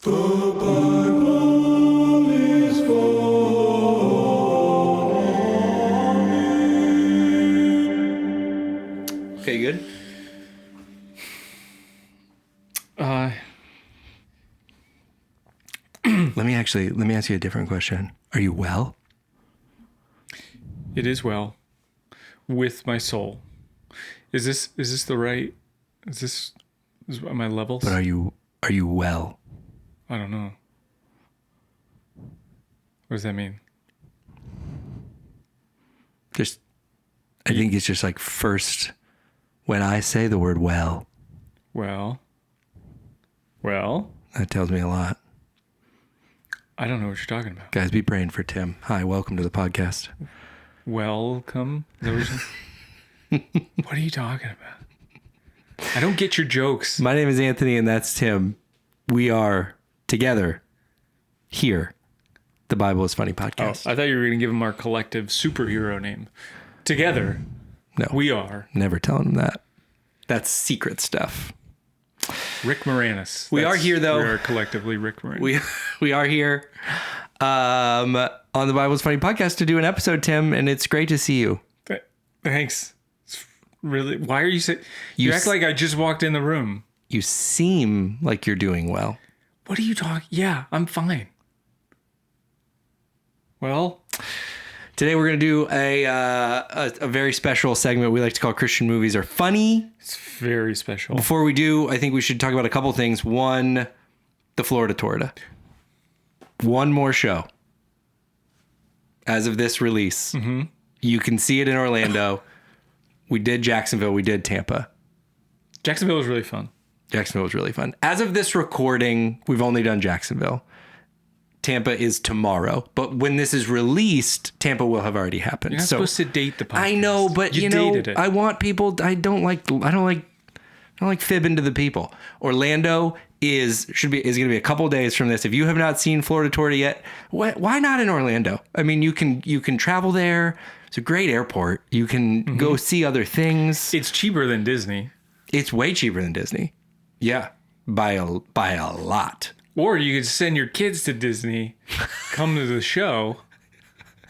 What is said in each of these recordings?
The Bible is for me. Okay, good. Let me ask you a different question. Are you well? It is well with my soul. Is this the right? Is my levels? But are you well? I don't know. What does that mean? I think it's just like first when I say the word well, Well, that tells me a lot. I don't know what you're talking about. Guys, be praying for Tim. Hi, welcome to the podcast. Welcome. What are you talking about? I don't get your jokes. My name is Anthony and that's Tim. We are together here. The Bible is Funny Oh, podcast. I thought you were going to give him our collective superhero name. Together, No, we are never telling him that. That's secret stuff. Rick Moranis. We are here, though. We are collectively Rick Moranis. We are here on the Bible's Funny podcast to do an episode, Tim, and it's great to see you. Thanks. It's really, why are you saying? You act like I just walked in the room. You seem like you're doing well. What are you talking? Yeah, I'm fine. Well, today we're going to do a very special segment we like to call Christian Movies Are Funny. it's very special. Before we do, I think we should talk about a couple things. One, the Florida Torta. One more show. As of this release, you can see it in Orlando. We did Jacksonville. We did Tampa. Jacksonville was really fun. Jacksonville was really fun. As of this recording, we've only done Jacksonville. Tampa is tomorrow, but when this is released, Tampa will have already happened. You're not supposed to date the podcast. I know, but you know, dated it. I want people. I don't like fibbing to the people. Orlando is going to be a couple days from this. If you have not seen Florida Torta yet, why not in Orlando? I mean, you can travel there. It's a great airport. You can go see other things. It's cheaper than Disney. It's way cheaper than Disney. Yeah, by a lot. Or you could send your kids to Disney, come to the show.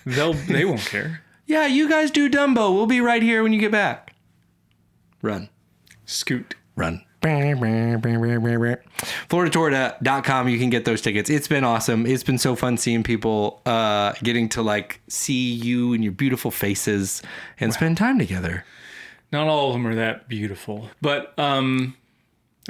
They won't care. Yeah, you guys do Dumbo. We'll be right here when you get back. Run. Scoot. Run. FloridaTorta.com. You can get those tickets. It's been awesome. It's been so fun seeing people getting to like see you and your beautiful faces and spend time together. Not all of them are that beautiful, but I'm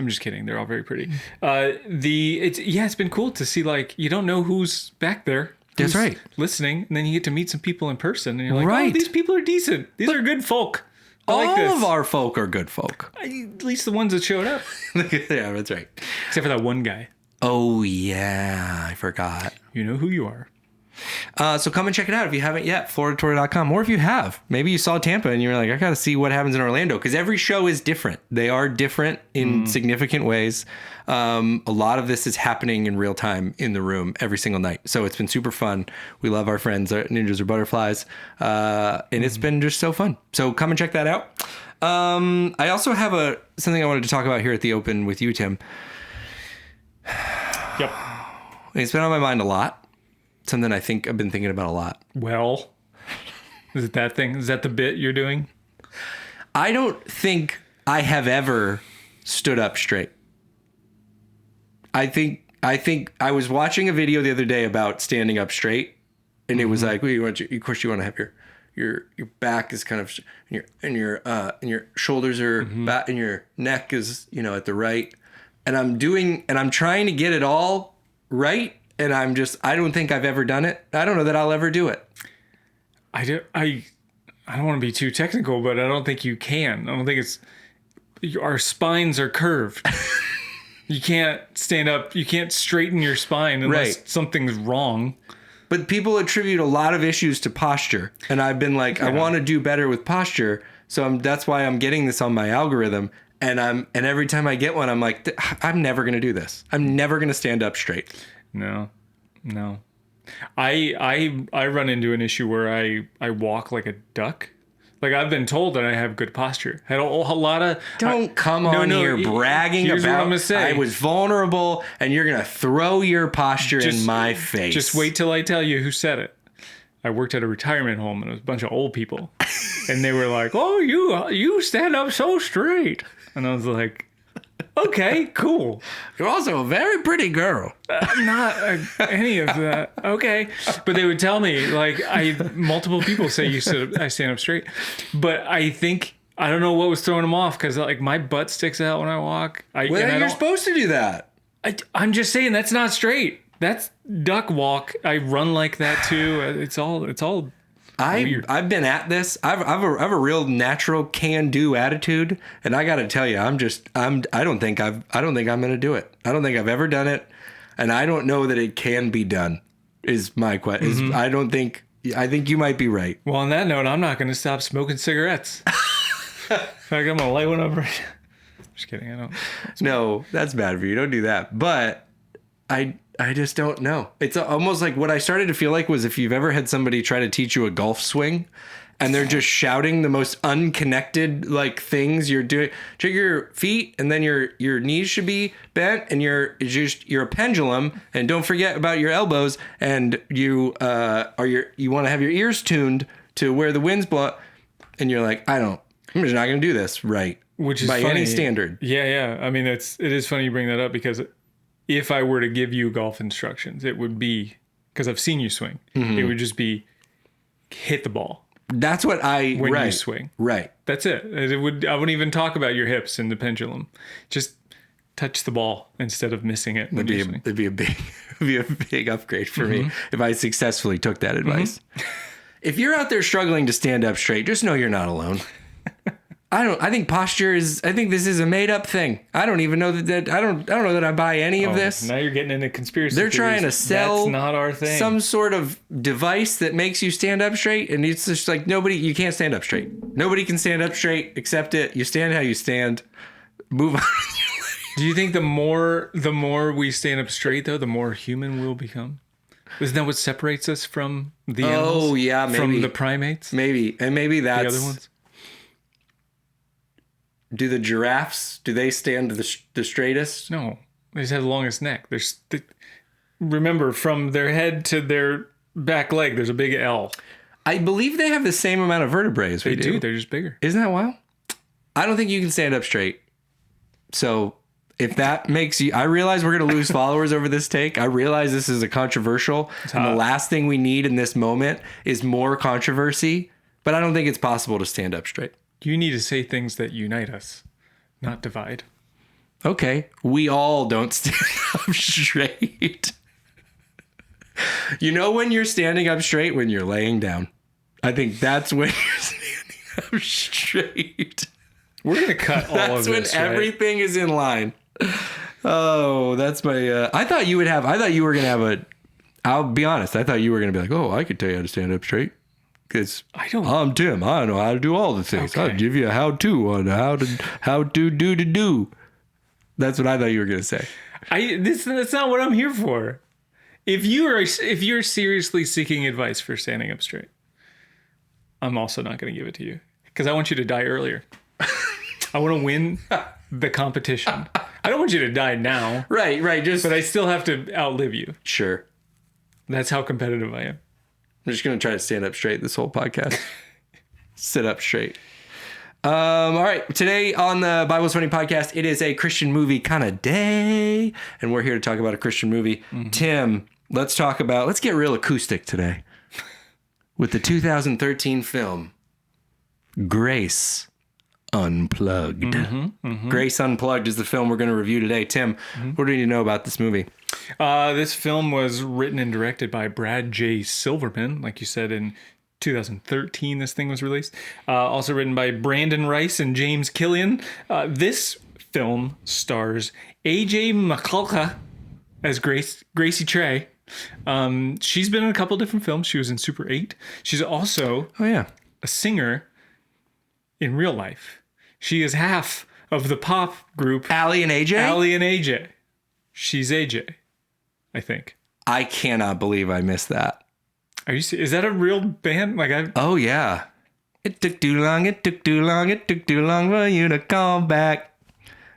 just kidding. They're all very pretty. It's been cool to see, like, you don't know who's back there. That's right. Listening, and then you get to meet some people in person, and you're like, Right. oh, these people are decent. These are good folk. I like All this. of our folk are good folk. At least the ones that showed up. Yeah, that's right. Except for that one guy. Oh, yeah. I forgot. You know who you are. So come and check it out if you haven't yet, FloridaTorta.com. Or if you have, maybe you saw Tampa and you're like, I got to see what happens in Orlando, because every show is different. They are different in significant ways. A lot of this is happening in real time in the room every single night. So it's been super fun. We love our friends at Ninjas or Butterflies. And it's been just so fun. So come and check that out. I also have something I wanted to talk about here at the Open with you, Tim. Yep. It's been on my mind a lot. Something I think I've been thinking about a lot. Well, is it that thing? Is that the bit you're doing? I don't think I have ever stood up straight. I think I was watching a video the other day about standing up straight, and it was like, well, of course you want to have your back is kind of and your shoulders are back, and your neck is at the right, and I'm trying to get it all right. And I don't think I've ever done it. I don't know that I'll ever do it. I don't want to be too technical, but I don't think you can. I don't think our spines are curved. You can't stand up. You can't straighten your spine unless something's wrong. But people attribute a lot of issues to posture. And I've been like, I want to do better with posture. So that's why I'm getting this on my algorithm. And every time I get one, I'm like, I'm never going to do this. I'm never going to stand up straight. No. I run into an issue where I walk like a duck. Like, I've been told that I have good posture. Had a lot of... Don't come on here bragging here's what I'm about gonna say. I was vulnerable and you're going to throw your posture in my face. Just wait till I tell you who said it. I worked at a retirement home and it was a bunch of old people. And they were like, oh, you stand up so straight. And I was like, okay, cool. You're also a very pretty girl. I'm not any of that. Okay. But they would tell me, like, multiple people say I stand up straight. But I think, I don't know what was throwing them off because, like, my butt sticks out when I walk. You're supposed to do that. I'm just saying that's not straight. That's duck walk. I run like that too. It's all weird. I've been at this. I have a real natural can-do attitude, and I got to tell you, I don't think I'm going to do it. I don't think I've ever done it, and I don't know that it can be done. Is my question? I think you might be right. Well, on that note, I'm not going to stop smoking cigarettes. In fact, I'm going to light one up right now. Just kidding. I don't. No, that's bad for you. Don't do that. But I just don't know. It's almost like what I started to feel like was if you've ever had somebody try to teach you a golf swing and they're just shouting the most unconnected like things you're doing. Check your feet and then your knees should be bent and you're a pendulum, and don't forget about your elbows, and you want to have your ears tuned to where the wind's blow, and you're like, I'm just not going to do this right. Which is by funny. any standard. Yeah. I mean, it is funny you bring that up because if I were to give you golf instructions, it would be, because I've seen you swing, it would just be hit the ball. That's what when you swing. Right. That's it. I wouldn't even talk about your hips in the pendulum. Just touch the ball instead of missing it. It'd be a big upgrade for me if I successfully took that advice. If you're out there struggling to stand up straight, just know you're not alone. I think this is a made up thing. I don't even know that I don't know that I buy any of this. Now you're getting into conspiracy They're theories. trying to sell That's not our thing. Some sort of device that makes you stand up straight, and it's just like you can't stand up straight. Nobody can stand up straight. Accept it. You stand how you stand. Move on. Do you think the more we stand up straight, though, the more human we'll become? Isn't that what separates us from the animals? Oh yeah, maybe. From the primates? Maybe. And maybe that's the other ones. Do the giraffes, do they stand the straightest? No, they just have the longest neck. Remember, from their head to their back leg, there's a big L. I believe they have the same amount of vertebrae as we do. They're just bigger. Isn't that wild? I don't think you can stand up straight. So if that makes you... I realize we're going to lose followers over this take. I realize this is a controversial. And the last thing we need in this moment is more controversy. But I don't think it's possible to stand up straight. You need to say things that unite us, not divide. Okay. We all don't stand up straight. You know when you're standing up straight? When you're laying down. I think that's when you're standing up straight. We're going to cut all of this, That's when everything is in line. Oh, that's my... I thought you were going to have I'll be honest. I thought you were going to be like, oh, I could tell you how to stand up straight. Because I'm Tim. I know how to do all the things. Okay. I'll give you a how-to on how to do. That's what I thought you were going to say. That's not what I'm here for. If you're seriously seeking advice for standing up straight, I'm also not going to give it to you because I want you to die earlier. I want to win the competition. I don't want you to die now. Right. But I still have to outlive you. Sure. That's how competitive I am. I'm just going to try to stand up straight this whole podcast. Sit up straight. All right. Today on the Bible's Funny podcast, it is a Christian movie kind of day. And we're here to talk about a Christian movie. Tim, let's get real acoustic today with the 2013 film Grace Unplugged. Grace Unplugged is the film we're going to review today. Tim, what do you know about this movie? This film was written and directed by Brad J. Silverman, like you said, in 2013 this thing was released. Also written by Brandon Rice and James Killian. This film stars A.J. McCullough as Gracie Trey. She's been in a couple different films. She was in Super 8. She's also a singer in real life. She is half of the pop group Allie and AJ? She's AJ, I think. I cannot believe I missed that. Are you? Is that a real band? Oh yeah. It took too long, it took too long, it took too long for you to call back.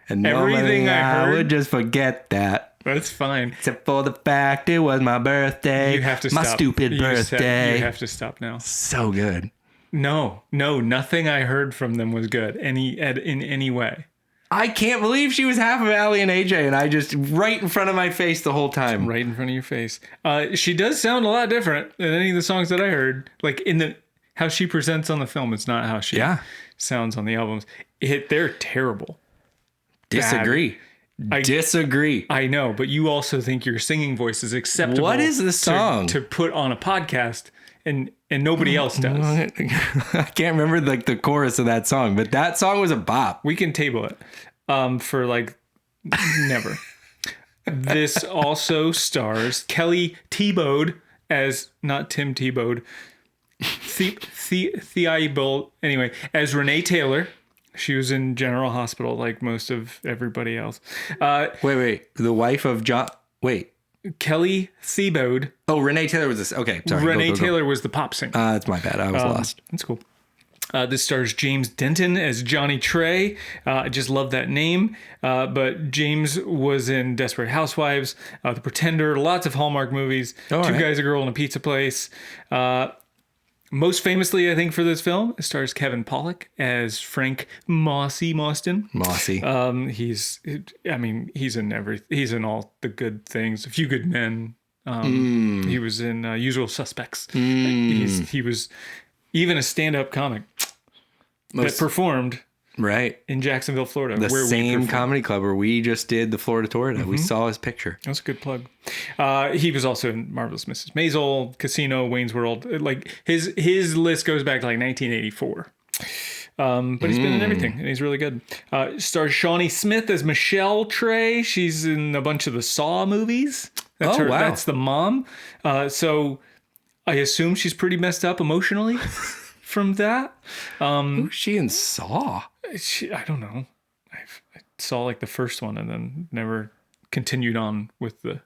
And Everything I heard, would just forget that. That's fine. Except for the fact it was my birthday. You have to my stop. stupid birthday. You have to stop now. So good. No, nothing I heard from them was good in any way. I can't believe she was half of Allie and AJ, and I just right in front of my face the whole time. Right in front of your face. She does sound a lot different than any of the songs that I heard. Like how she presents on the film, it's not how she sounds on the albums. They're terrible. Disagree. Disagree. I know, but you also think your singing voice is acceptable. What is the song to put on a podcast, and nobody else does? I can't remember like the chorus of that song, but that song was a bop. We can table it for like never. This also stars Kelly Thiebaud as not Tim Thiebaud. Thiebaud anyway as Renee Taylor. She was in General Hospital like most of everybody else. Wait. The wife of John. Wait. Kelly Thiebaud. Oh, Renee Taylor was this. Okay, sorry. Renee Taylor was the pop singer. That's my bad. I was lost. That's cool. This stars James Denton as Johnny Trey. I just love that name. But James was in Desperate Housewives, The Pretender, lots of Hallmark movies, Two Guys, a Girl, and a Pizza Place. Most famously, I think, for this film, it stars Kevin Pollak as Frank Mossy Mostyn. Mossy. He's in all the good things. A Few Good Men. He was in Usual Suspects. He was even a stand-up comic that performed in Jacksonville, Florida. The same comedy club where we just did the Florida tour. We saw his picture. That's a good plug. He was also in Marvelous Mrs. Maisel, Casino, Wayne's World. Like his list goes back to like 1984. But he's been in everything, and he's really good. Stars Shawnee Smith as Michelle Trey. She's in a bunch of the Saw movies. That's her. Wow. That's the mom. So I assume she's pretty messed up emotionally from that. Who's she in Saw? I don't know. I saw like the first one and then never continued on with the.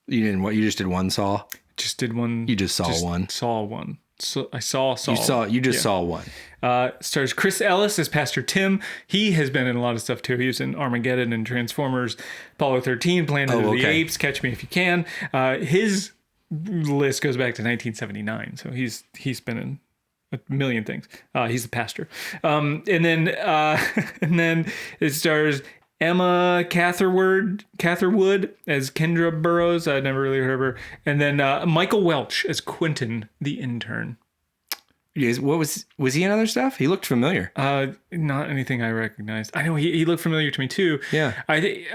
You didn't what? You just did one Saw? Just did one. You just saw one. Saw one. So I saw. You just saw one. Stars Chris Ellis as Pastor Tim. He has been in a lot of stuff too. He was in Armageddon and Transformers, Apollo 13, Planet of the Apes, Catch Me If You Can. His list goes back to 1979, so he's been in a million things. He's the pastor. And then it stars Emma Catherwood as Kendra Burrows. I never really heard of her. And then Michael Welch as Quentin, the intern. Yes, was he in other stuff? He looked familiar. Not anything I recognized. I know he looked familiar to me too. Yeah. I think.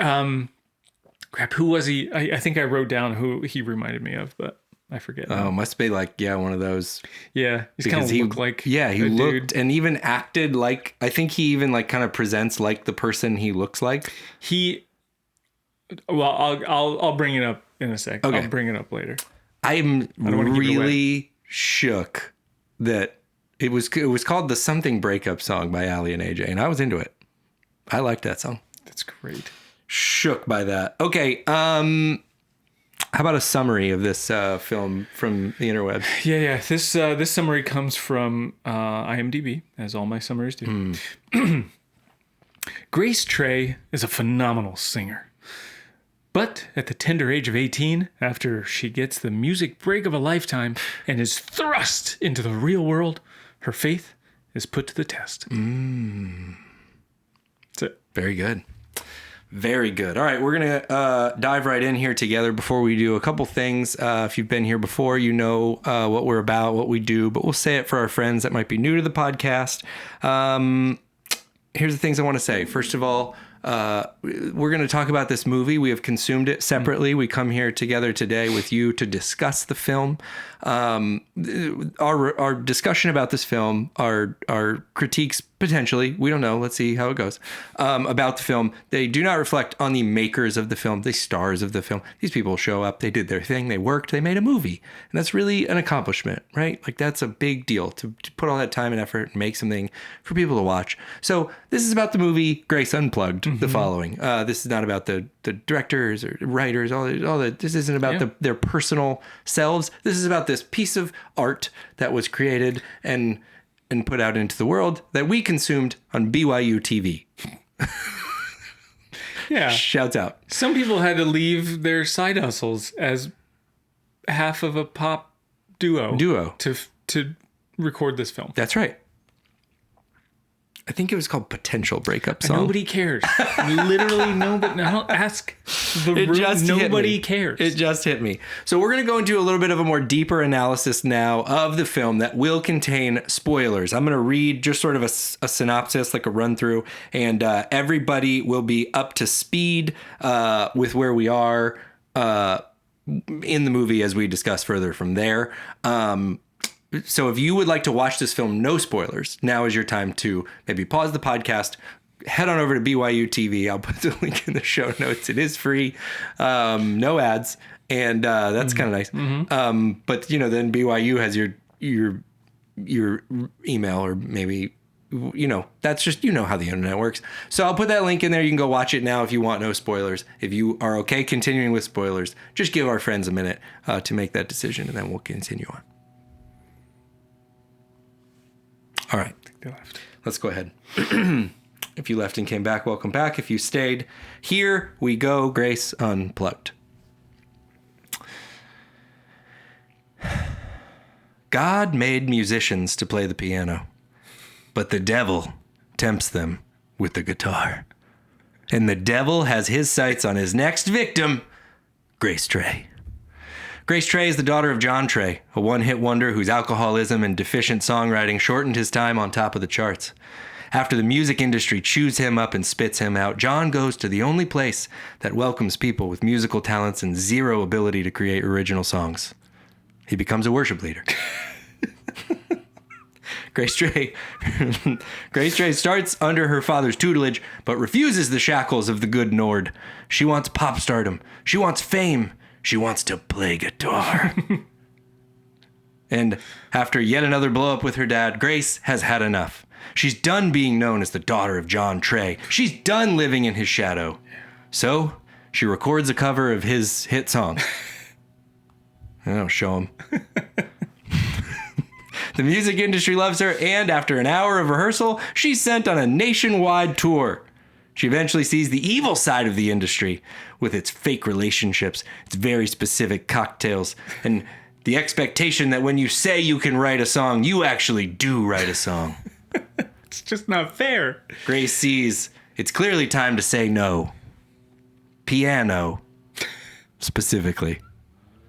Crap. Who was he? I think I wrote down who he reminded me of, but I forget. Oh, must be like one of those. Yeah, he's kind of looked like. Yeah, he looked dude. And even acted like. I think he even like kind of presents like the person he looks like. Well, I'll bring it up in a sec. Okay. I'll bring it up later. I'm really shook that it was called the Something Breakup Song by Allie and AJ, and I was into it. I liked that song. That's great. Shook by that. Okay, how about a summary of this film from the interwebs? Yeah. This summary comes from IMDb, as all my summaries do. Grace Trey is a phenomenal singer. But at the tender age of 18, after she gets the music break of a lifetime and is thrust into the real world, her faith is put to the test. That's it. Very good. Very good. All right, we're going to dive right in here together before we do a couple things. If you've been here before, you know what we're about, what we do, but we'll say it for our friends that might be new to the podcast. Here's the things I want to say. First of all, we're going to talk about this movie. We have consumed it separately. We come here together today with you to discuss the film. Our discussion about this film, our critiques potentially, we don't know. Let's see how it goes. About the film, they do not reflect on the makers of the film, the stars of the film. These people show up, they did their thing, they worked, they made a movie, and that's really an accomplishment, right? Like that's a big deal to put all that time and effort and make something for people to watch. So this is about the movie Grace Unplugged. The following. This is not about the directors or writers. All that. This isn't about their personal selves. This is about this piece of art that was created and and put out into the world that we consumed on BYU TV. Yeah. Shouts out. Some people had to leave their side hustles as half of a pop duo to record this film. That's right. I think it was called Potential Breakup Song. Nobody cares. Literally nobody. Don't ask the room. Nobody cares. It just hit me. So we're going to go into a little bit of a more deeper analysis now of the film that will contain spoilers. I'm going to read just sort of a synopsis, like a run through, and everybody will be up to speed with where we are in the movie as we discuss further from there. So if you would like to watch this film, no spoilers, now is your time to maybe pause the podcast, head on over to BYU TV. I'll put the link in the show notes. It is free, no ads, and that's kind of nice. Mm-hmm. But then BYU has your email, or maybe that's just how the internet works. So I'll put that link in there. You can go watch it now if you want no spoilers. If you are okay continuing with spoilers, just give our friends a minute to make that decision, and then we'll continue on. All right, let's go ahead. If you left and came back, welcome back. If you stayed, here we go. Grace Unplugged. God made musicians to play the piano, but the devil tempts them with the guitar. And the devil has his sights on his next victim, Grace Trey. Grace Trey is the daughter of John Trey, a one-hit wonder whose alcoholism and deficient songwriting shortened his time on top of the charts. After the music industry chews him up and spits him out, John goes to the only place that welcomes people with musical talents and zero ability to create original songs. He becomes a worship leader. Grace Trey starts under her father's tutelage, but refuses the shackles of the good Nord. She wants pop stardom. She wants fame. She wants to play guitar. And after yet another blow up with her dad, Grace has had enough. She's done being known as the daughter of John Trey. She's done living in his shadow. So she records a cover of his hit song. I don't show him. The music industry loves her, and after an hour of rehearsal, she's sent on a nationwide tour. She eventually sees the evil side of the industry with its fake relationships, its very specific cocktails, and the expectation that when you say you can write a song, you actually do write a song. It's just not fair. Grace sees it's clearly time to say no. Piano, specifically.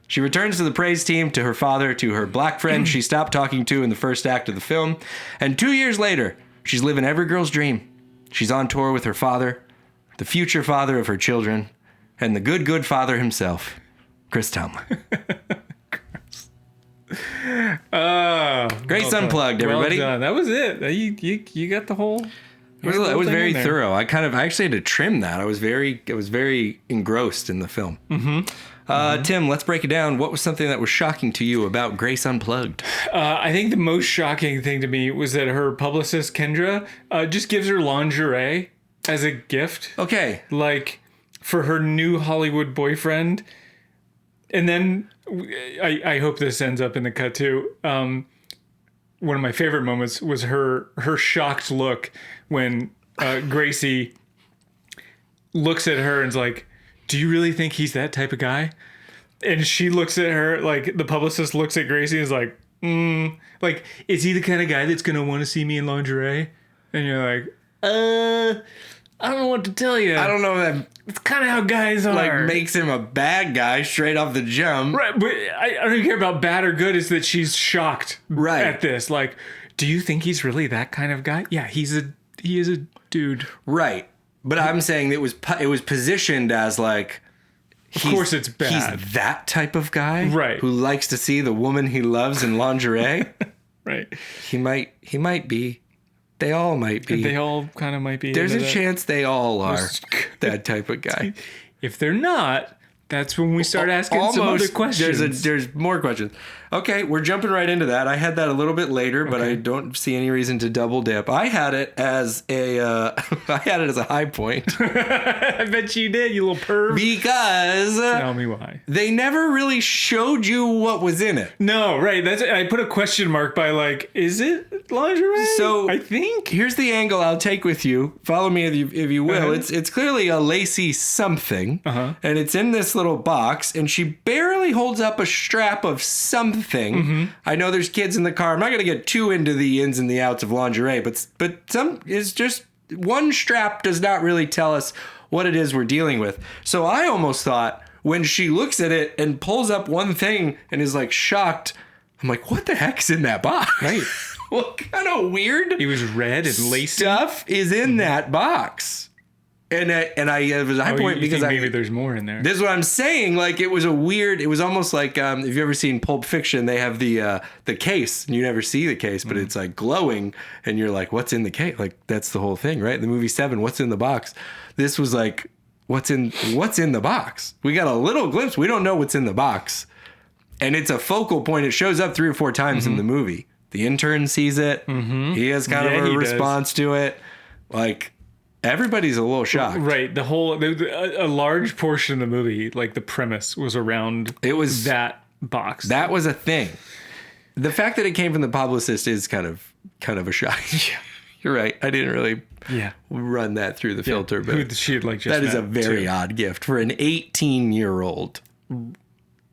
She returns to the praise team, to her father, to her black friend she stopped talking to in the first act of the film, and 2 years later, she's living every girl's dream. She's on tour with her father, the future father of her children, and the good father himself, Chris Tomlin. Grace Unplugged, everybody. Well done. That was it. You got the whole. It was very thorough. I actually had to trim that. I was very engrossed in the film. Mm-hmm. Tim, let's break it down. What was something that was shocking to you about Grace Unplugged? I think the most shocking thing to me was that her publicist, Kendra, just gives her lingerie as a gift. Okay. Like, for her new Hollywood boyfriend. And then, I hope this ends up in the cut too. One of my favorite moments was her shocked look when Gracie looks at her and is like, do you really think he's that type of guy? And she looks at her, like, the publicist looks at Gracie and is like, like, is he the kind of guy that's going to want to see me in lingerie? And you're like, I don't know what to tell you. I don't know that it's kind of how guys are. Like, makes him a bad guy straight off the jump. Right, but I don't even care about bad or good. It's that she's shocked at this. Like, do you think he's really that kind of guy? Yeah, he is a dude. Right. But I'm saying it was positioned as like, of course it's bad. He's that type of guy, right? Who likes to see the woman he loves in lingerie, right? He might be. They all might be. They all kind of might be. There's a chance they all are that type of guy. If they're not, That's when we start asking some other questions. There's more questions. Okay, we're jumping right into that. I had that a little bit later, but I don't see any reason to double dip. I had it as a high point. I bet you did, you little perv. Because tell me why. They never really showed you what was in it. No, right. I put a question mark by like, is it lingerie? So I think here's the angle I'll take with you. Follow me if you will. It's clearly a lacy something, and it's in this little box, and she barely holds up a strap of something. I know there's kids in the car. I'm not going to get too into the ins and the outs of lingerie, but some is just one strap does not really tell us what it is we're dealing with. So I almost thought when she looks at it and pulls up one thing and is like shocked, I'm like, what the heck's in that box? Right. What kind of weird it was red and lacy stuff is in that box? And it was a high point because maybe there's more in there. This is what I'm saying. Like it was almost like if you've ever seen Pulp Fiction, they have the case and you never see the case, but it's like glowing and you're like, what's in the case? Like that's the whole thing, right? The movie Seven, what's in the box? This was like, what's in the box? We got a little glimpse. We don't know what's in the box. And it's a focal point. It shows up 3 or 4 times in the movie. The intern sees it. He has kind of a response to it. Like, everybody's a little shocked. Right. A large portion of the movie, like the premise was around that box. That was a thing. The fact that it came from the publicist is kind of a shock. Yeah. You're right. I didn't really run that through the filter. But she had like just that is a very odd gift for an 18-year-old.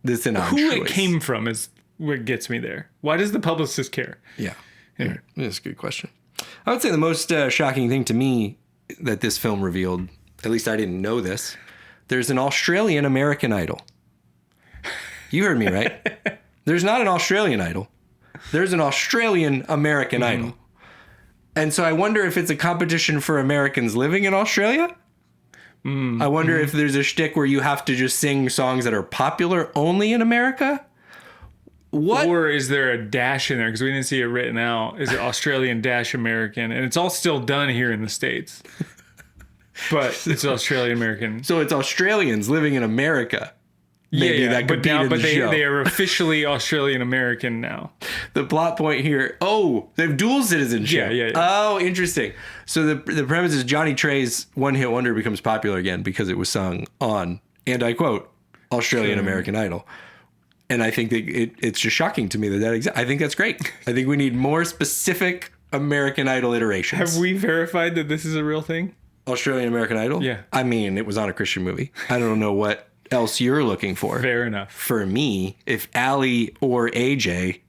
This an odd Who choice. It came from is what gets me there. Why does the publicist care? Yeah. That's a good question. I would say the most shocking thing to me that this film revealed, at least I didn't know this, there's an Australian American Idol. You heard me, right? There's not an Australian Idol. There's an Australian American Idol. And so I wonder if it's a competition for Americans living in Australia. I wonder if there's a shtick where you have to just sing songs that are popular only in America. What? Or is there a dash in there? Because we didn't see it written out. Is it Australian dash American? And it's all still done here in the States. But it's Australian American. So it's Australians living in America. Maybe that could be in the show. They are officially Australian American now. The plot point here. Oh, they have dual citizenship. Yeah. Oh, interesting. So the premise is Johnny Trey's One Hit Wonder becomes popular again because it was sung on, and I quote, Australian American Idol. And I think that it's just shocking to me that exists. I think that's great. I think we need more specific American Idol iterations. Have we verified that this is a real thing? Australian American Idol? Yeah. I mean, it was on a Christian movie. I don't know what else you're looking for. Fair enough. For me, if Allie or AJ,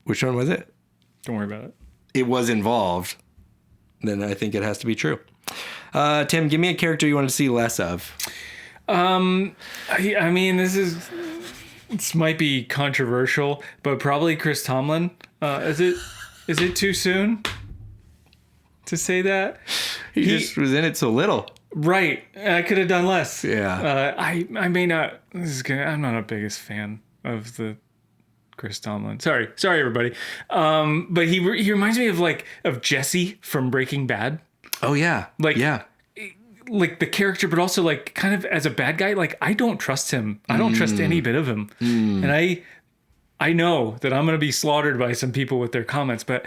which one was it? Don't worry about it. It was involved, then I think it has to be true. Tim, give me a character you want to see less of. I mean, this might be controversial, but probably Chris Tomlin. Is it too soon to say that? He just was in it so little. Right. I could have done less. Yeah. I may not. I'm not a biggest fan of the Chris Tomlin. Sorry, everybody. But he reminds me of Jesse from Breaking Bad. Oh yeah. Like the character, but also like kind of as a bad guy. Like I don't trust him. I don't trust any bit of him. And I know that I'm gonna be slaughtered by some people with their comments, but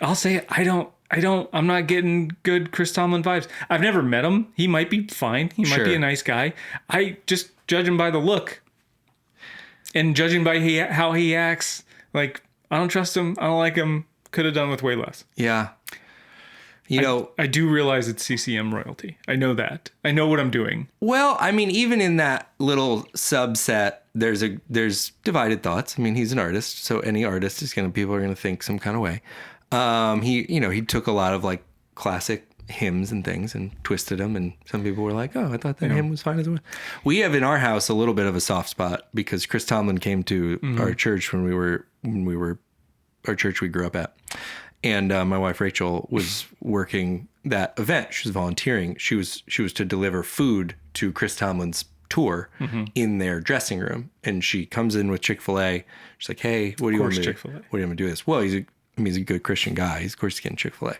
I'll say it, I'm not getting good Chris Tomlin vibes. I've never met him. He might be fine. He might be a nice guy. I just judge him by the look and judging by how he acts. Like, I don't trust him. I don't like him. Could have done with way less. Yeah. I do realize it's CCM royalty. I know that. I know what I'm doing. Well, I mean, even in that little subset, there's divided thoughts. I mean, he's an artist, so any artist people are gonna think some kind of way. He took a lot of like classic hymns and things and twisted them, and some people were like, "Oh, I thought that hymn was fine as well." We have in our house a little bit of a soft spot because Chris Tomlin came to our church when we were our church we grew up at, and my wife Rachel was working that event. She was volunteering. She was to deliver food to Chris Tomlin's tour in their dressing room, and she comes in with Chick-fil-A. She's like, "Hey, what do you want me to do this?" Well, he's a good Christian guy. Of course, he's getting Chick-fil-A.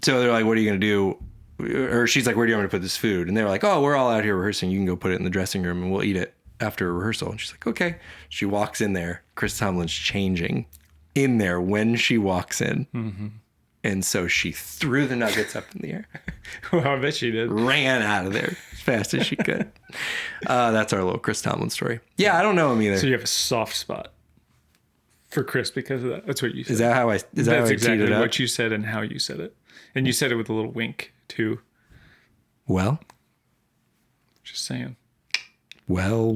So they're like, "What are you going to do or she's like, where do you want me to put this food? And they were like, oh, we're all out here rehearsing. You can go put it in the dressing room and we'll eat it after rehearsal. And she's like, okay. She walks in there. Chris Tomlin's changing in there when she walks in. Mm-hmm. And so she threw the nuggets up in the air. Well, I bet she did. Ran out of there as fast as she could. That's our little Chris Tomlin story. Yeah, I don't know him either. So you have a soft spot for Chris because of that. That's what you said. Is that how I That's exactly teed it up? what you said and how you said it. And you said it with a little wink, too. Well? Just saying. Well.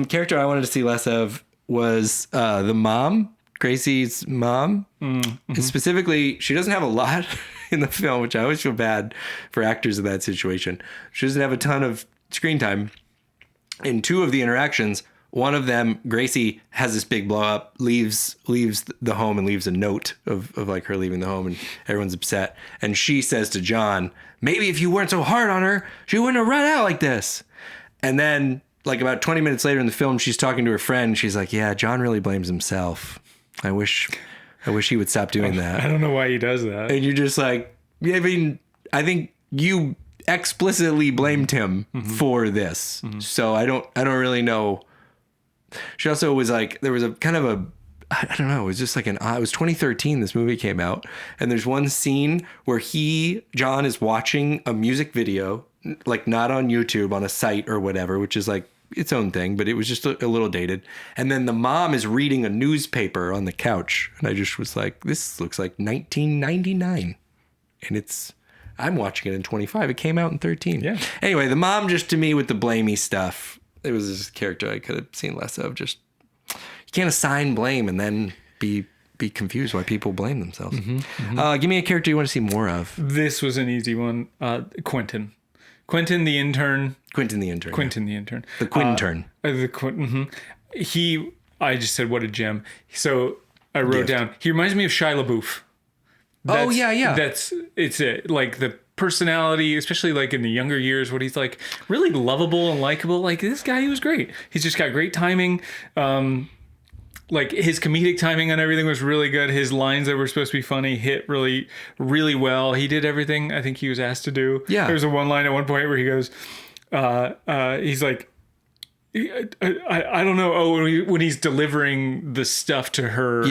Character I wanted to see less of was the mom, Gracie's mom. Mm-hmm. Specifically, she doesn't have a lot in the film, which I always feel bad for actors in that situation. She doesn't have a ton of screen time. In two of the interactions, one of them, Gracie has this big blow up, leaves the home and leaves a note of like her leaving the home, and everyone's upset. And she says to John, maybe if you weren't so hard on her, she wouldn't have run out like this. And then like about 20 minutes later in the film, she's talking to her friend. And she's like, yeah, John really blames himself. I wish he would stop doing that. I don't know why he does that. And you're just like, yeah, I mean, I think you explicitly blamed him for this. Mm-hmm. So I don't really know. She also was like, there was a kind of a, I don't know, it was just like it was 2013 this movie came out. And there's one scene where John is watching a music video, like not on YouTube, on a site or whatever, which is like its own thing, but it was just a little dated. And then the mom is reading a newspaper on the couch. And I just was like, this looks like 1999. And I'm watching it in 25. It came out in 13. Yeah. Anyway, the mom just to me with the blamey stuff, it was this character I could have seen less of. Just, you can't assign blame and then be confused why people blame themselves. Mm-hmm, mm-hmm. Give me a character you want to see more of. This was an easy one. Quentin the intern. Quentin the intern. The Quintern. I just said, what a gem. So I wrote down, he reminds me of Shia LaBeouf. Yeah. It's it. Like the personality, especially like in the younger years, when he's like really lovable and likable. Like this guy, he was great. He's just got great timing. Like his comedic timing on everything was really good. His lines that were supposed to be funny hit really, really well. He did everything I think he was asked to do. Yeah. There's a one line at one point where he goes, he's like, I don't know. Oh, when he's delivering the stuff to her,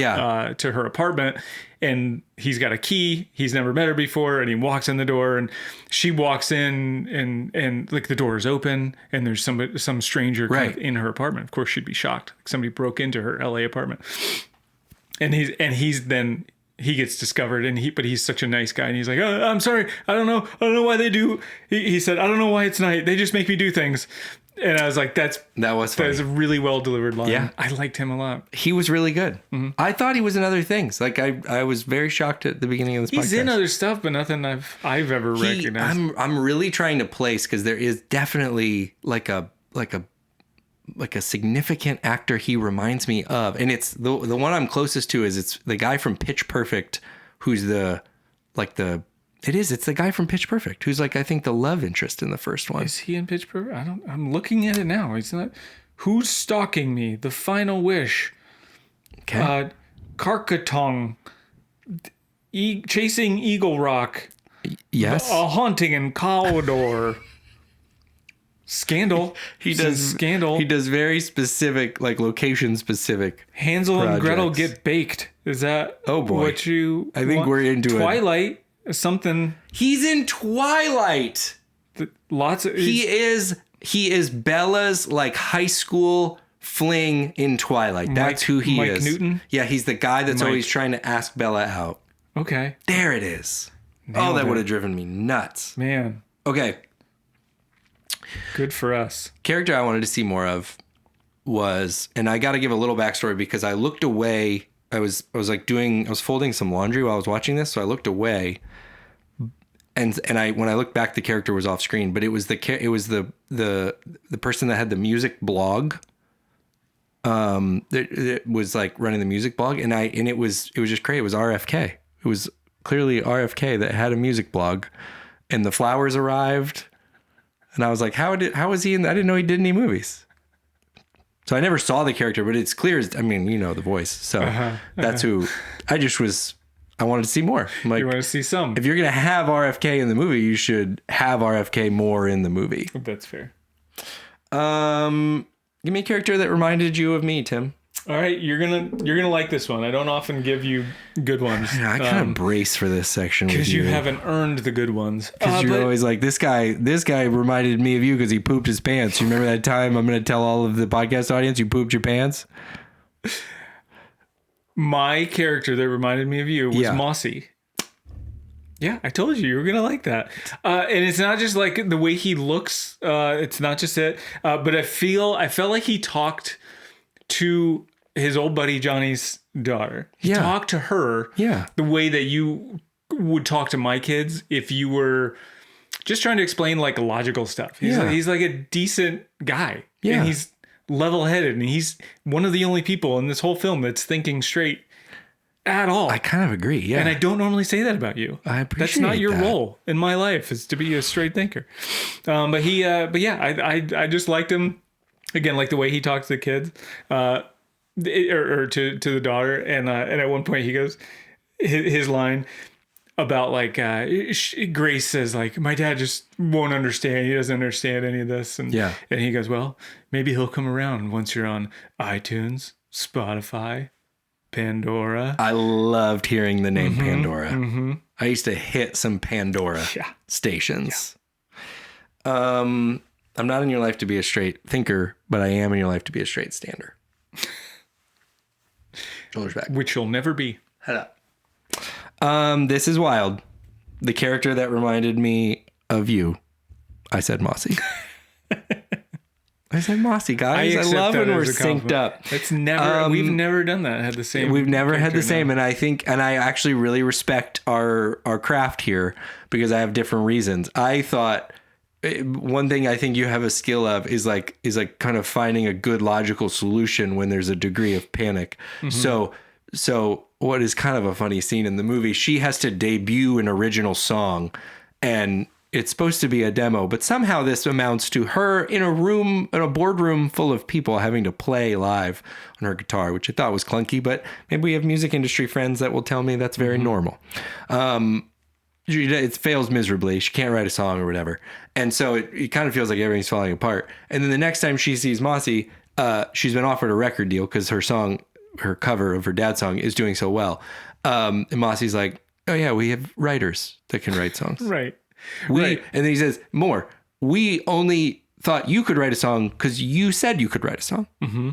to her apartment, and he's got a key. He's never met her before, and he walks in the door, and she walks in, and like the door is open, and there's some stranger kind of in her apartment. Of course, she'd be shocked. Like somebody broke into her LA apartment, and he gets discovered, but he's such a nice guy, and he's like, oh, I'm sorry, I don't know why they do. He said, I don't know why it's night. They just make me do things. And I was like, that was a really well delivered line. Yeah. I liked him a lot. He was really good. Mm-hmm. I thought he was in other things. Like I was very shocked at the beginning of this podcast. He's in other stuff, but nothing I've ever recognized. I'm really trying to place, because there is definitely like a significant actor he reminds me of, and it's the one I'm closest to is it's the guy from Pitch Perfect, who's it's the guy from Pitch Perfect who's like, I think the love interest in the first one. Is he in Pitch Perfect? I'm looking at it now. He's not. Who's Stalking Me? The Final Wish. Okay. Carcaton. Chasing Eagle Rock. Yes. A Haunting in Cawdor. Scandal. He does Scandal. He does very specific, like location specific. Hansel projects. and Gretel Get Baked. Is that what you I think want? We're into Twilight. Something. He's in Twilight. He is Bella's like high school fling in Twilight. That's who he is. Mike Newton? Yeah, he's the guy that's always trying to ask Bella out. Okay. There it is. That would have driven me nuts. Man. Okay. Good for us. Character I wanted to see more of was, and I got to give a little backstory because I looked away. I was folding some laundry while I was watching this, so I looked away. And when I looked back, the character was off screen, but it was the person that had the music blog. It was like running the music blog, and it was just great. It was RFK. It was clearly RFK that had a music blog, and the flowers arrived, and I was like, how was he in? I didn't know he did any movies. So I never saw the character, but it's clear. I mean, you know the voice, so that's who. I wanted to see more. I'm like, You want to see some? if you're going to have RFK in the movie, you should have RFK more in the movie. That's fair. Give me a character that reminded you of me, Tim. All right, you're gonna like this one. I don't often give you good ones. I kind of brace for this section because you haven't earned the good ones. Because you're always like, this guy reminded me of you because he pooped his pants. You remember that time? I'm going to tell all of the podcast audience you pooped your pants. My character that reminded me of you was Mossy. Yeah, I told you were gonna like that. And it's not just like the way he looks. It's not just it. But I felt like he talked to his old buddy Johnny's daughter. He talked to her the way that you would talk to my kids if you were just trying to explain like logical stuff. He's like a decent guy. Yeah. And he's level-headed, and he's one of the only people in this whole film that's thinking straight at all. I kind of agree, yeah. And I don't normally say that about you. I appreciate That's not your that. role in my life, is to be a straight thinker. But I just liked him. Again, like the way he talks to the kids, or to the daughter, and at one point he goes, his line about like Grace says like, my dad just won't understand. He doesn't understand any of this, and he goes, well, maybe he'll come around once you're on iTunes, Spotify, Pandora. I loved hearing the name Pandora. Mm-hmm. I used to hit some Pandora stations. Yeah. I'm not in your life to be a straight thinker, but I am in your life to be a straight stander. Shoulders back. Which you'll never be. Head up. This is wild. The character that reminded me of you, I said Mossy. I said Mossy, guys. I love when we're synced up. It's never. We've never done that. Had the same. We've never had the same, and I think, and I actually really respect our craft here because I have different reasons. I thought one thing I think you have a skill of is like kind of finding a good logical solution when there's a degree of panic. Mm-hmm. So what is kind of a funny scene in the movie? She has to debut an original song, and it's supposed to be a demo, but somehow this amounts to her in a boardroom full of people having to play live on her guitar, which I thought was clunky, but maybe we have music industry friends that will tell me that's very normal. It fails miserably. She can't write a song or whatever. And so it kind of feels like everything's falling apart. And then the next time she sees Mossy, she's been offered a record deal because her cover of her dad's song is doing so well. And Mossy's like, oh yeah, we have writers that can write songs. Right. And then he says, more, we only thought you could write a song because you said you could write a song. Mm-hmm.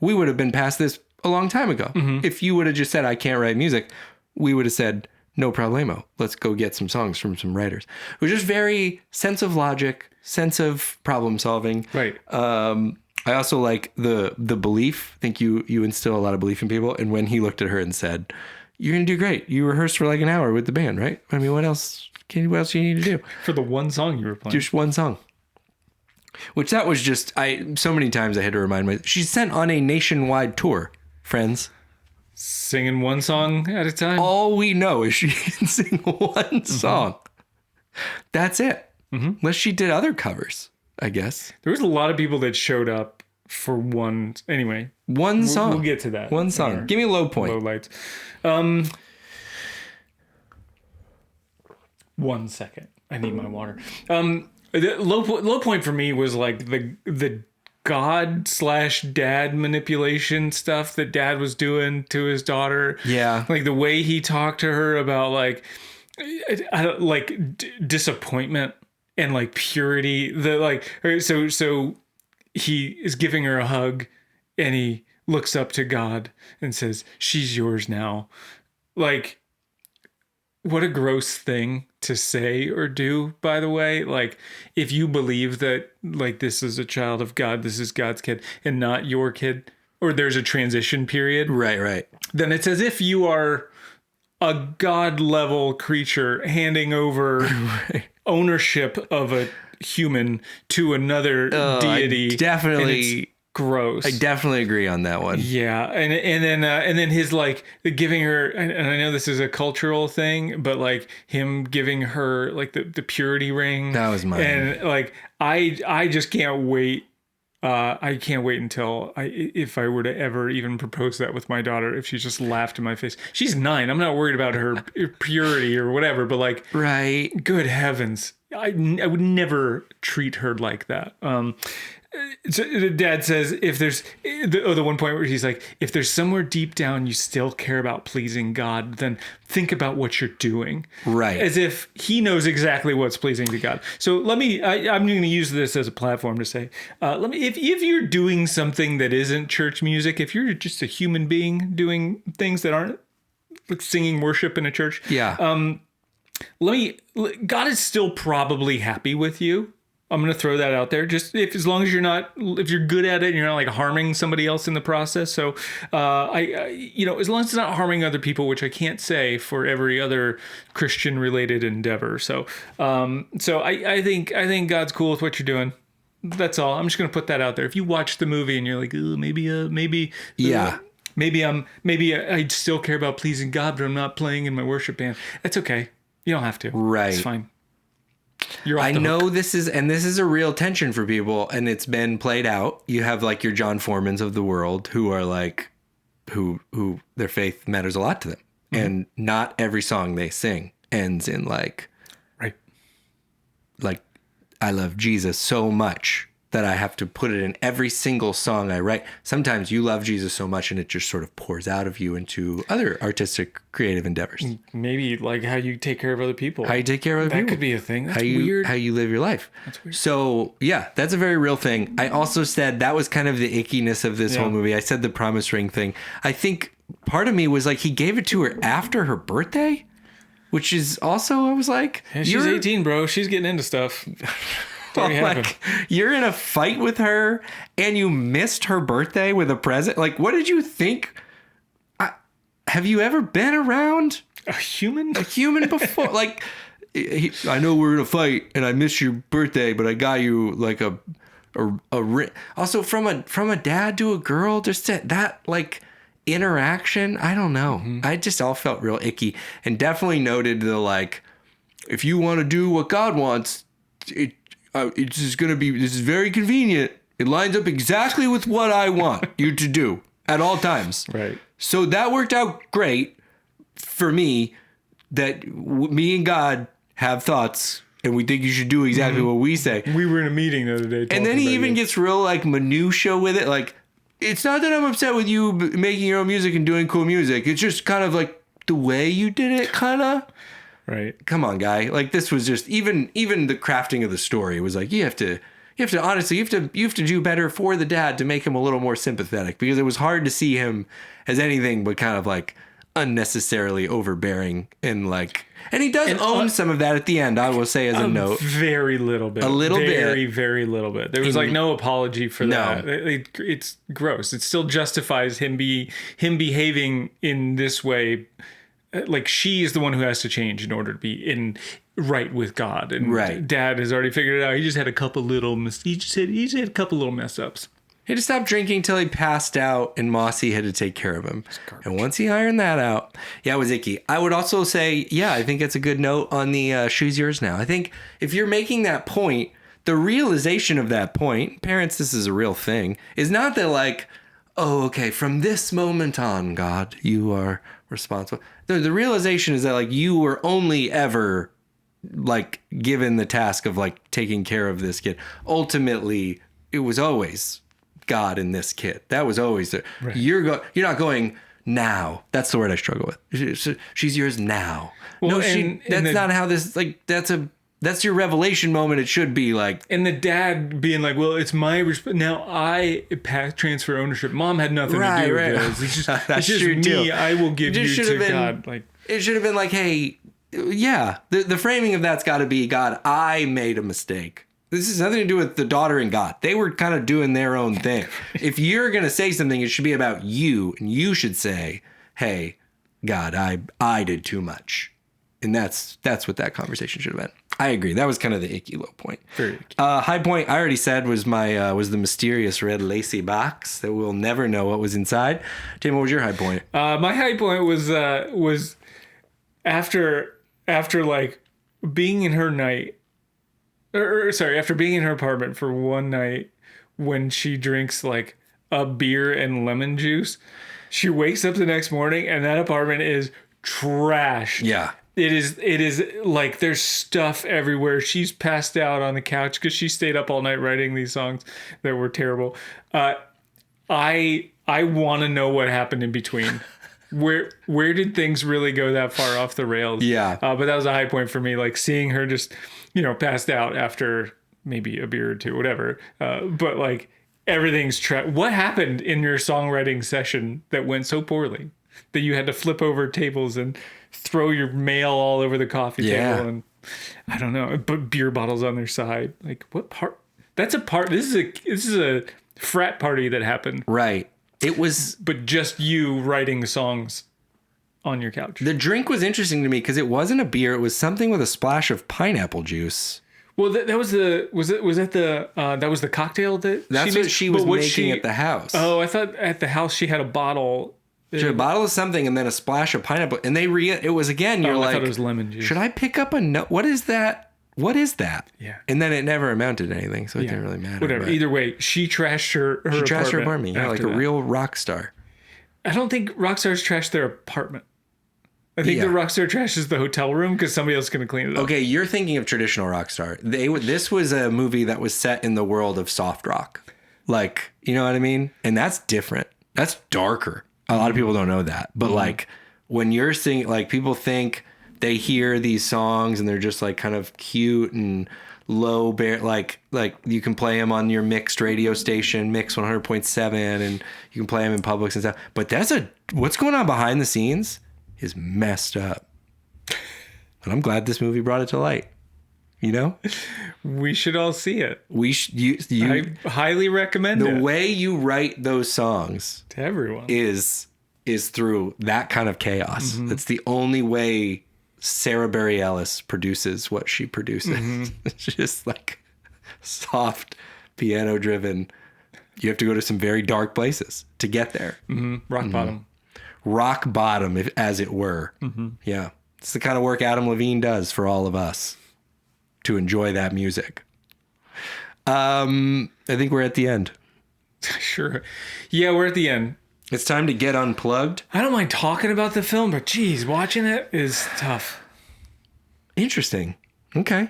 We would have been past this a long time ago. Mm-hmm. If you would have just said, I can't write music, we would have said, no problemo. Let's go get some songs from some writers. It was just very sense of logic, sense of problem solving. Right. I also like the belief. I think you instill a lot of belief in people. And when he looked at her and said, you're going to do great. You rehearsed for like an hour with the band, right? I mean, what else do you need to do? For the one song you were playing. Just one song. Which that was just, so many times I had to remind myself. She's sent on a nationwide tour, friends. Singing one song at a time. All we know is she can sing one song. That's it. Mm-hmm. Unless she did other covers, I guess. There was a lot of people that showed up for one. Anyway. One song. We'll get to that. One song. Give me a low point. Low lights. 1 second. I need my water. The low point for me was like the God/dad manipulation stuff that dad was doing to his daughter. Yeah. Like the way he talked to her about like disappointment and like purity. So he is giving her a hug and he looks up to God and says, she's yours now. Like, what a gross thing to say or do, by the way. Like, if you believe that, like, this is a child of God, this is God's kid and not your kid, or there's a transition period. Right. Then it's as if you are a God-level creature handing over ownership of a human to another deity. Definitely. Gross. I definitely agree on that one. Yeah, and then his like giving her, and I know this is a cultural thing, but like him giving her like the purity ring. That was mine. And like I just can't wait I can't wait until if I were to ever even propose that with my daughter, if she just laughed in my face. She's 9. I'm not worried about her purity or whatever, but like, Right. good heavens, I would never treat her like that. So the dad says, if there's the one point where he's like, if there's somewhere deep down you still care about pleasing God, then think about what you're doing. Right. As if he knows exactly what's pleasing to God. So I'm going to use this as a platform to say, if you're doing something that isn't church music, if you're just a human being doing things that aren't like singing worship in a church, Yeah. God is still probably happy with you. I'm going to throw that out there. Just as long as if you're good at it and you're not like harming somebody else in the process. So, as long as it's not harming other people, which I can't say for every other Christian related endeavor. So I think God's cool with what you're doing. That's all. I'm just going to put that out there. If you watch the movie and you're like, maybe I still care about pleasing God, but I'm not playing in my worship band. That's okay. You don't have to. Right. It's fine. You're off I the know hook. this is a real tension for people, and it's been played out. You have like your John Formans of the world who are like, who their faith matters a lot to them. Mm-hmm. And not every song they sing ends in like, right. Like, I love Jesus so much that I have to put it in every single song I write. Sometimes you love Jesus so much and it just sort of pours out of you into other artistic, creative endeavors. Maybe like how you take care of other people. How you take care of other people. That could be a thing. That's weird. weird. How you live your life. That's weird. So, yeah, that's a very real thing. I also said that was kind of the ickiness of this whole movie. I said the promise ring thing. I think part of me was like, he gave it to her after her birthday, which is also, I was like... Yeah, she's 18, bro. She's getting into stuff. Like, you're in a fight with her and you missed her birthday with a present. Like, what did you think? Have you ever been around a human before? Like, I know we're in a fight and I missed your birthday, but I got you like a ring. Also, from a dad to a girl, just that like interaction. I don't know. Mm-hmm. I just all felt real icky, and definitely noted the like, if you want to do what God wants, this is very convenient. It lines up exactly with what I want you to do at all times. Right. So that worked out great for me, that me and God have thoughts and we think you should do exactly what we say. We were in a meeting the other day. And then he even gets real like minutia with it. Like, it's not that I'm upset with you making your own music and doing cool music. It's just kind of like the way you did it, kind of. Right. Come on, guy. Like, this was just even the crafting of the story was like, you have to honestly, you have to do better for the dad to make him a little more sympathetic, because it was hard to see him as anything but kind of like unnecessarily overbearing and like, and he does own some of that at the end, I will say, as a note. Very little bit. Very, very little bit. There was like no apology for that. It's gross. It still justifies him behaving in this way. Like, she is the one who has to change in order to be right with God. And right. Dad has already figured it out. He just had a couple little mess ups. He had to stop drinking till he passed out, and Mossy had to take care of him. And once he ironed that out, it was icky. I would also say, I think it's a good note on the She's Yours Now. I think if you're making that point, the realization of that point, parents, this is a real thing, is not that like, oh, okay, from this moment on, God, you are responsible. The realization is that like, you were only ever like given the task of like taking care of this kid. Ultimately, it was always God in this kid. That was always there. Right. You're not going now. That's the word I struggle with. She's yours now. Well, no, that's not how this, like, that's your revelation moment. It should be like. And the dad being like, well, it's my now I transfer ownership. Mom had nothing to do with this. It's just me. Too. I will give you to God. Like, it should have been like, hey, the framing of that's got to be, God, I made a mistake. This has nothing to do with the daughter and God. They were kind of doing their own thing. If you're going to say something, it should be about you. And you should say, hey, God, I did too much. And that's what that conversation should have been. I agree. That was kind of the icky low point. Very icky. High point, I already said, was was the mysterious red lacy box that we'll never know what was inside. Tim, what was your high point? My high point was after like being in her night. After being in her apartment for one night when she drinks like a beer and lemon juice. She wakes up the next morning and that apartment is trash. Yeah. It is like there's stuff everywhere. She's passed out on the couch because she stayed up all night writing these songs that were terrible. I want to know what happened in between. Where did things really go that far off the rails? Yeah. But that was a high point for me, like seeing her just, passed out after maybe a beer or two, whatever. But like everything's what happened in your songwriting session that went so poorly that you had to flip over tables and throw your mail all over the coffee table, and I don't know, put beer bottles on their side. Like what part? That's a part. This is a frat party that happened. Right. It was, but just you writing songs on your couch. The drink was interesting to me because it wasn't a beer. It was something with a splash of pineapple juice. Well, that was the cocktail that's what she was making at the house. Oh, I thought at the house she had a bottle. She had a bottle of something and then a splash of pineapple. And it was again, you're like, I thought it was lemon juice. Should I pick up a note? What is that? What is that? Yeah. And then it never amounted to anything, so it didn't really matter. Whatever. Either way, she trashed her apartment. Yeah, like a real rock star. I don't think rock stars trash their apartment. I think the rock star trashes the hotel room because somebody else is going to clean it up. Okay, you're thinking of traditional rock star. This was a movie that was set in the world of soft rock. Like, you know what I mean? And that's different. That's darker. A lot of people don't know that. But like when you're singing, like people think they hear these songs and they're just like kind of cute and low like you can play them on your mixed radio station, Mix 100.7, and you can play them in Publix and stuff. But what's going on behind the scenes is messed up. And I'm glad this movie brought it to light. We should all see it. I highly recommend it. The way you write those songs to everyone is through that kind of chaos. That's the only way Sarah Bareilles Ellis produces what she produces. It's just like soft, piano driven. You have to go to some very dark places to get there. Rock bottom. Rock bottom, as it were. Yeah. It's the kind of work Adam Levine does for all of us to enjoy that music. I think we're at the end. Sure. Yeah, we're at the end. It's time to get unplugged. I don't mind talking about the film, but geez, watching it is tough. Interesting. Okay.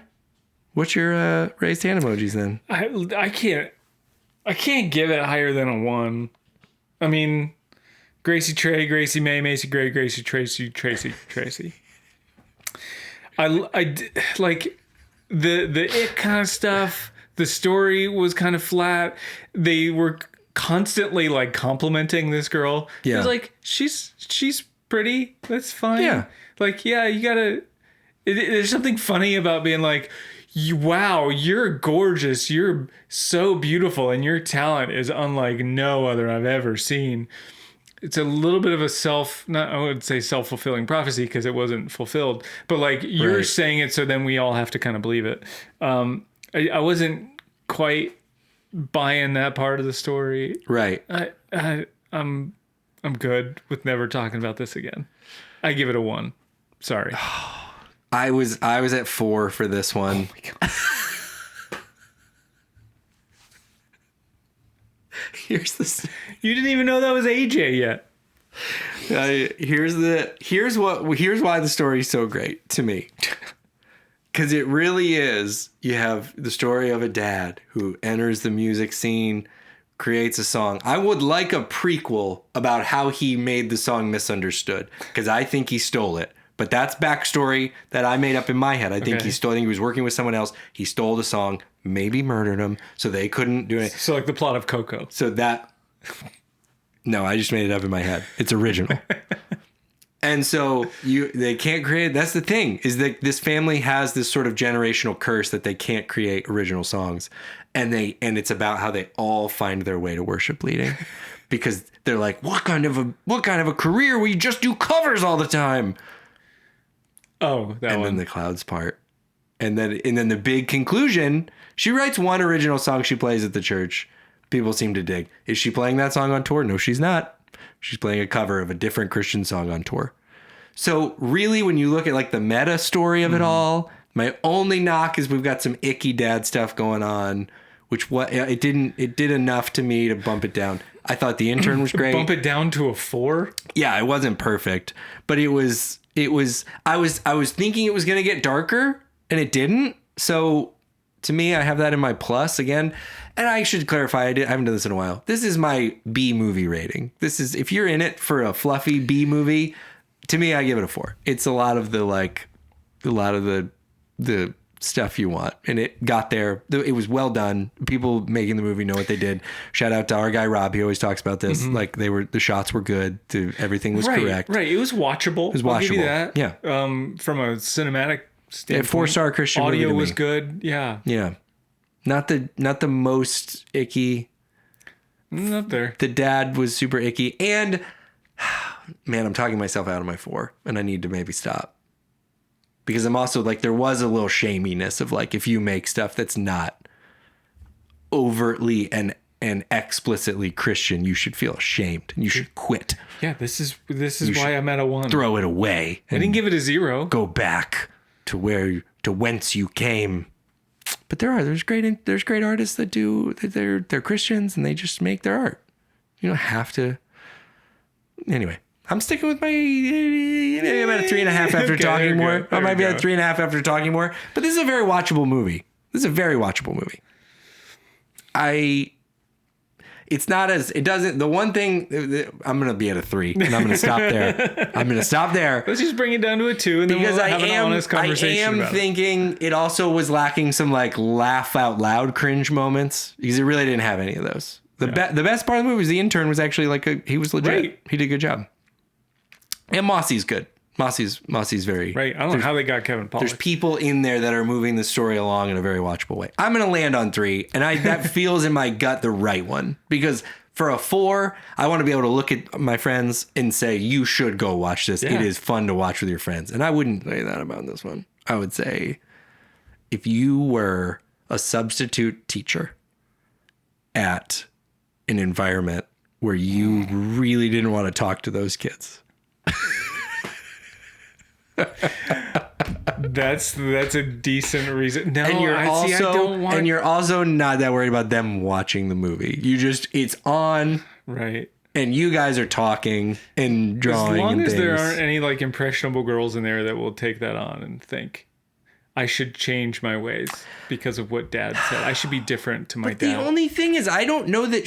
What's your raised hand emojis then? I can't give it higher than a 1. I mean, Gracie Trey, Gracie May, Macy Gray, Gracie Tracy, Tracy. I like the it kind of stuff. The story was kind of flat. They were constantly like complimenting this girl. Yeah. It was like, she's pretty. That's fine. Yeah. Like, yeah, you gotta. There's something funny about being like, wow, you're gorgeous. You're so beautiful, and your talent is unlike no other I've ever seen. It's a little bit of a I would say self-fulfilling prophecy because it wasn't fulfilled, but like you're saying it, so then we all have to kind of believe it. I wasn't quite buying that part of the story. Right. I'm good with never talking about this again. I give it a 1. Sorry. I was at 4 for this one. Oh my God. You didn't even know that was AJ yet. Here's why the story's so great to me. Because it really is. You have the story of a dad who enters the music scene, creates a song. I would like a prequel about how he made the song Misunderstood, because I think he stole it. But that's backstory that I made up in my head. I think he was working with someone else. He stole the song, maybe murdered him, so they couldn't do it. So like the plot of Coco. No, I just made it up in my head. It's original. And so they can't create. That's the thing, is that this family has this sort of generational curse that they can't create original songs, and it's about how they all find their way to worship leading, because they're like, what kind of a career? We just do covers all the time. Oh, that one. And then the clouds part, and then the big conclusion. She writes one original song she plays at the church. People seem to dig. Is she playing that song on tour? No, she's not. She's playing a cover of a different Christian song on tour. So really, when you look at like the meta story of it all, my only knock is we've got some icky dad stuff going on which it did enough to me to bump it down. I thought The Intern was great. Bump it down to a 4? Yeah, it wasn't perfect, but I was thinking it was going to get darker and it didn't. So to me, I have that in my plus again. And I should clarify, I haven't done this in a while. This is my B movie rating. This is, if you're in it for a fluffy B movie, to me, I give it a 4. It's a lot of the stuff you want, and it got there. It was well done. People making the movie know what they did. Shout out to our guy Rob. He always talks about this. Like the shots were good. Everything was correct. Right. It was watchable. It was watchable. I'll give you that. Yeah. From a cinematic standpoint, 4-star Christian movie. Audio was good. Yeah. Yeah. Not the most icky. Up there. The dad was super icky, and man, I'm talking myself out of my 4, and I need to maybe stop. Because I'm also like, there was a little shaminess of like, if you make stuff that's not overtly and explicitly Christian, you should feel ashamed and you should quit. Yeah, this is why I'm at a 1. Throw it away. I didn't give it a 0. Go back to whence you came. But there's great artists that they're Christians and they just make their art. You don't have to. Anyway. I'm sticking with my, maybe I'm at a 3.5 after talking more. I might be at a 3.5 after talking more, but this is a very watchable movie. The one thing, I'm going to be at a 3 and I'm going to stop there. Let's just bring it down to a 2 and then we'll have an honest conversation about it. Thinking it also was lacking some like laugh out loud cringe moments because it really didn't have any of those. The best part of the movie was The Intern was actually he was legit. Right. He did a good job. And Mossy's good. Mossy's very... Right. I don't know how they got Kevin Pollak. There's people in there that are moving the story along in a very watchable way. I'm going to land on 3, and that feels in my gut the right one. Because for a 4, I want to be able to look at my friends and say, you should go watch this. Yeah. It is fun to watch with your friends. And I wouldn't say that about this one. I would say, if you were a substitute teacher at an environment where you really didn't want to talk to those kids... That's a decent reason. No, and you're also not that worried about them watching the movie. It's on, right? And you guys are talking and drawing. As long as there aren't any like impressionable girls in there that will take that on and think, I should change my ways because of what Dad said. I should be different to my dad. The only thing is, I don't know that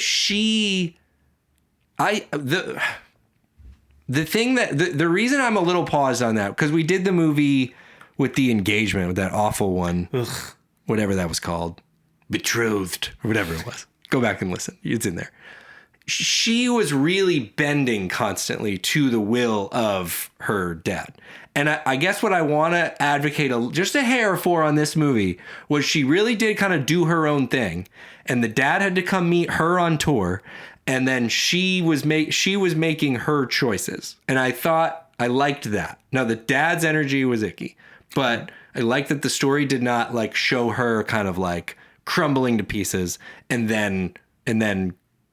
The thing that the reason I'm a little paused on that, because we did the movie with the engagement, with that awful one, whatever that was called, Betrothed or whatever it was. Go back and listen. It's in there. She was really bending constantly to the will of her dad. And I guess what I want to advocate just a hair for on this movie was she really did kind of do her own thing. And the dad had to come meet her on tour. And then she was making her choices. And I thought I liked that. Now, the dad's energy was icky. But I liked that the story did not like show her kind of like crumbling to pieces and then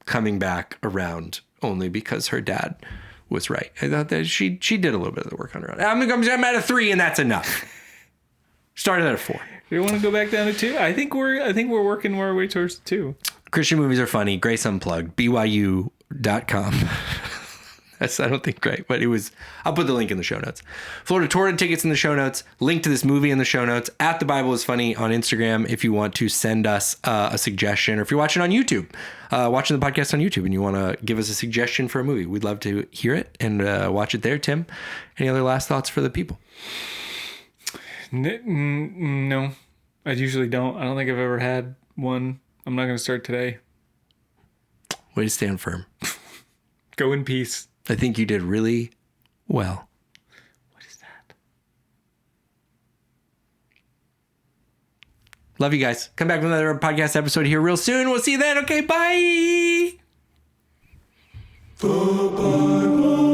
coming back around only because her dad was right. I thought that she did a little bit of the work on her own. I'm at a 3 and that's enough. Started at a 4. You want to go back down to 2? I think we're working our way towards 2. Christian movies are funny. Grace Unplugged. BYU.com. That's, I don't think, great, but it was. I'll put the link in the show notes. Florida Tour tickets in the show notes. Link to this movie in the show notes. At The Bible is Funny on Instagram if you want to send us a suggestion, or if you're watching on YouTube, watching the podcast on YouTube and you want to give us a suggestion for a movie. We'd love to hear it and watch it there. Tim, any other last thoughts for the people? No, I usually don't. I don't think I've ever had one. I'm not going to start today. Way to stand firm. Go in peace. I think you did really well. What is that? Love you guys. Come back with another podcast episode here real soon. We'll see you then. Okay, bye. The Bible.